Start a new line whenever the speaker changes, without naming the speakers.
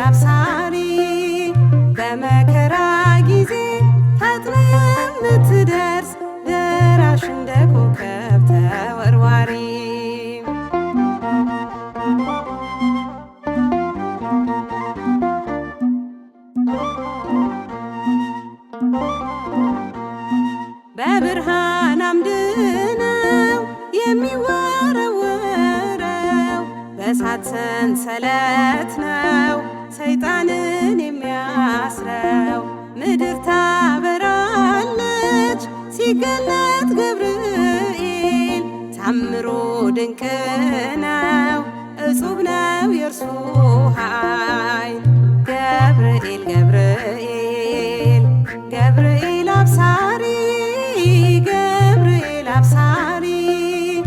አብሳሪ በመከራ ጊዜ ፈጥነ የምትደርስ ደራሽ እንደ ኮከብ ተወርዋሪ በብርሃን አምድ ነው የሚወረወረው በእሳት ሰንሰለት ነው ሰይጣንን የሚያስረው ምድር ታበራለች ሲገለጥ ገብርኤል ታምሮ ድንቅ ነው እጹብ ነው የእርሱ ኃይል ገብርኤል ገብርኤል ገብርኤል አብሳሪ